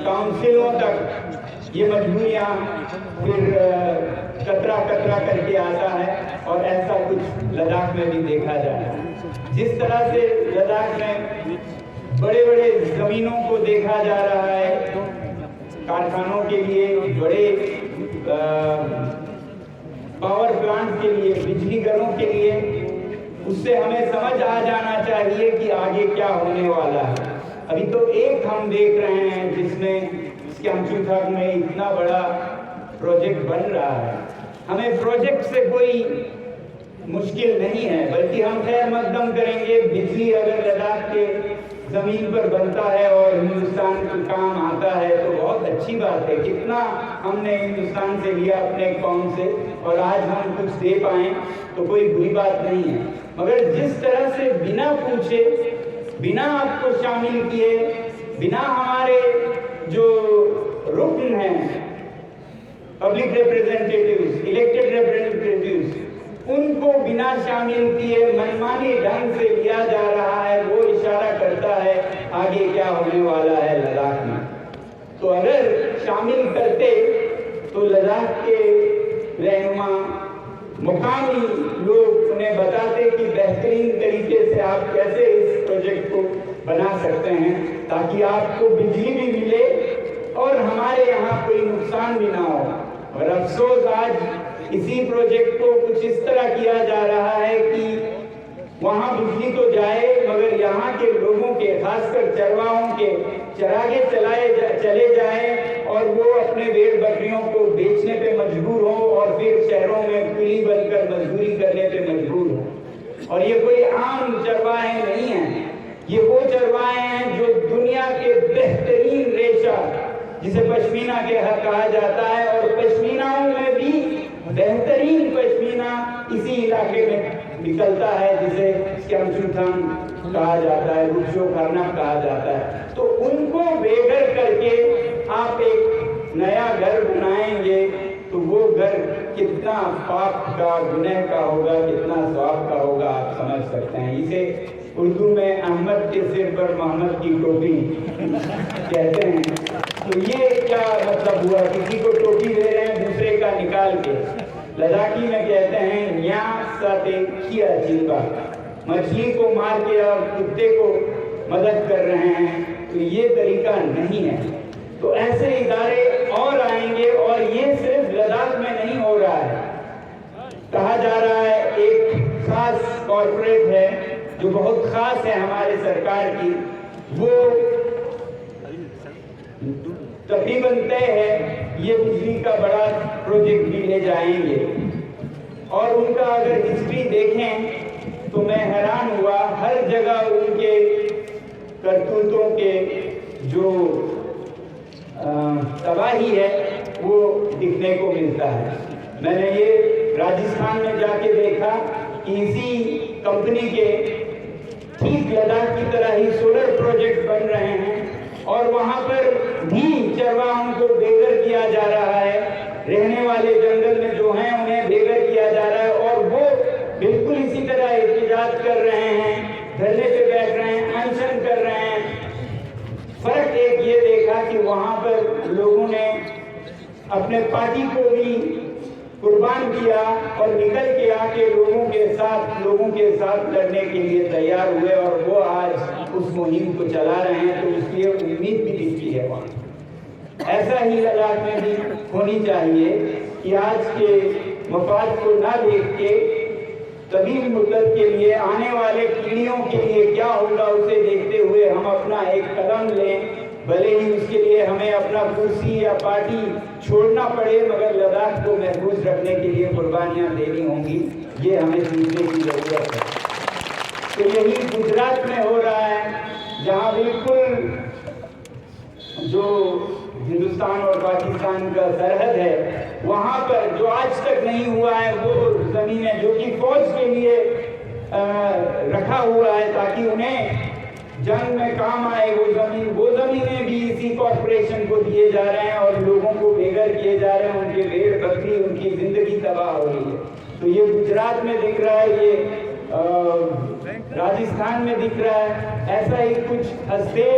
काउंसिलों तक ये मजबूरियाँ फिर कतरा कतरा करके आता है, और ऐसा कुछ लद्दाख में भी देखा जाए। जिस तरह से लद्दाख में बड़े बड़े ज़मीनों को देखा जा रहा है कारखानों के लिए, बड़े पावर प्लांट के लिए, बिजली घरों के लिए, उससे हमें समझ आ जाना चाहिए कि आगे क्या होने वाला है। अभी तो एक हम देख रहे हैं जिसमें स्क्यामचुथाग में इतना बड़ा प्रोजेक्ट बन रहा है। हमें प्रोजेक्ट से कोई मुश्किल नहीं है, बल्कि हम खैर मकदम करेंगे। बिजली अगर लद्दाख के जमीन पर बनता है और हिंदुस्तान को काम आता है तो बहुत अच्छी बात है। कितना हमने हिंदुस्तान से लिया अपने कौम से, और आज हम कुछ दे पाएं तो कोई बुरी बात नहीं है। मगर जिस तरह से बिना पूछे, बिना आपको शामिल किए, बिना हमारे जो रुकन हैं पब्लिक रिप्रेजेंटेटिव्स, इलेक्टेड रिप्रेजेंटेटिव्स, उनको बिना शामिल किए मनमानी ढंग से लिया जा रहा है, वो इशारा करता है आगे क्या होने वाला है लद्दाख में। तो अगर शामिल करते तो लद्दाख के रहनुमा, मुकामी लोग उन्हें बताते कि बेहतरीन तरीके से आप कैसे इस प्रोजेक्ट को बना सकते हैं ताकि आपको बिजली भी मिले और हमारे यहाँ कोई नुकसान भी ना हो। और अफसोस आज इसी प्रोजेक्ट को कुछ इस तरह किया जा रहा है कि वहाँ बिजली तो जाए मगर यहाँ के लोगों के, खासकर चरवाहों के चरागे चले जाएं और वो अपने भेड़ बकरियों को बेचने पे मजबूर हो और फिर शहरों में कुली बनकर मजदूरी करने पे मजबूर हो। और ये कोई आम चरवाहे नहीं हैं, ये वो चरवाहे हैं जो दुनिया के बेहतरीन रेशा, जिसे पश्मीना कहा जाता है, और पश्मीनाओं में भी बेहतरीन पश्मीना इसी इलाके में निकलता है, जिसे स्क्यामचुथाग कहा जाता है, रुक्सो खारनाक कहा जाता है। तो उनको बेघर करके आप एक नया घर बनाएंगे तो वो घर कितना पाप का, गुनह का होगा, कितना स्वाब का होगा, आप समझ सकते हैं। इसे उर्दू में अहमद के सिर पर मोहम्मद की टोपी कहते हैं। तो ये क्या मतलब हुआ, किसी को टोपी दे रहे हैं दूसरे का निकाल के। लद्दाखी में कहते हैं या साथे किया चिंता, मछली को मार के और कुत्ते को मदद कर रहे हैं, तो ये तरीका नहीं है। तो ऐसे इदारे और आएंगे, और ये सिर्फ लद्दाख में नहीं हो रहा है। कहा जा रहा है एक खास कॉर्पोरेट है जो बहुत खास है हमारे सरकार की, वो तकरीबन तय है ये बिजली का बड़ा प्रोजेक्ट भी ले जाएंगे। और उनका अगर हिस्ट्री देखें तो मैं हैरान हुआ, हर जगह उनके करतूतों के जो तबाही है वो दिखने को मिलता है। मैंने ये राजस्थान में जाके देखा कि इसी कंपनी के ठीक लद्दाख की तरह ही सोलर प्रोजेक्ट बन रहे हैं, और वहाँ पर भी चरवाहों को बेघर किया जा रहा है। रहने वाले जंगल में जो हैं उन्हें बेघर किया जा रहा है, और वो बिल्कुल इसी तरह एहतजाज कर रहे हैं, धरने पे बैठ रहे हैं, अनशन कर रहे हैं। फर्क एक ये देखा कि वहाँ पर लोगों ने अपने पार्टी को भी कुर्बान किया और निकल के आके लोगों के साथ लड़ने के लिए तैयार हुए, और वो आज उस मुहिम को चला रहे हैं। तो उसकी उम्मीद भी दिखती है वहाँ। ऐसा ही लद्दाख में भी होनी चाहिए कि आज के मफाद को ना देख के कभी मुद्दत के लिए, आने वाले पीढ़ियों के लिए क्या होगा उसे देखते हुए हम अपना एक कदम लें। भले ही उसके लिए हमें अपना कुर्सी या पार्टी छोड़ना पड़े, मगर लद्दाख को महफूज रखने के लिए कुर्बानियां देनी होंगी, ये हमें सीखने की जरूरत है। तो यही गुजरात में हो रहा है, जहाँ बिल्कुल जो हिंदुस्तान और पाकिस्तान का सरहद है, वहाँ पर जो आज तक नहीं हुआ है वो जमीनें जो कि फौज के लिए रखा हुआ है ताकि उन्हें जंग में काम आए, वो जमीनें भी इसी कॉर्पोरेशन को दिए जा रहे हैं और लोगों को बेघर किए जा रहे हैं। उनके भेड़ बकरी, उनकी जिंदगी तबाह हो रही है। तो ये गुजरात में दिख रहा है, ये राजस्थान में दिख रहा है। ऐसा ही कुछ हस्ते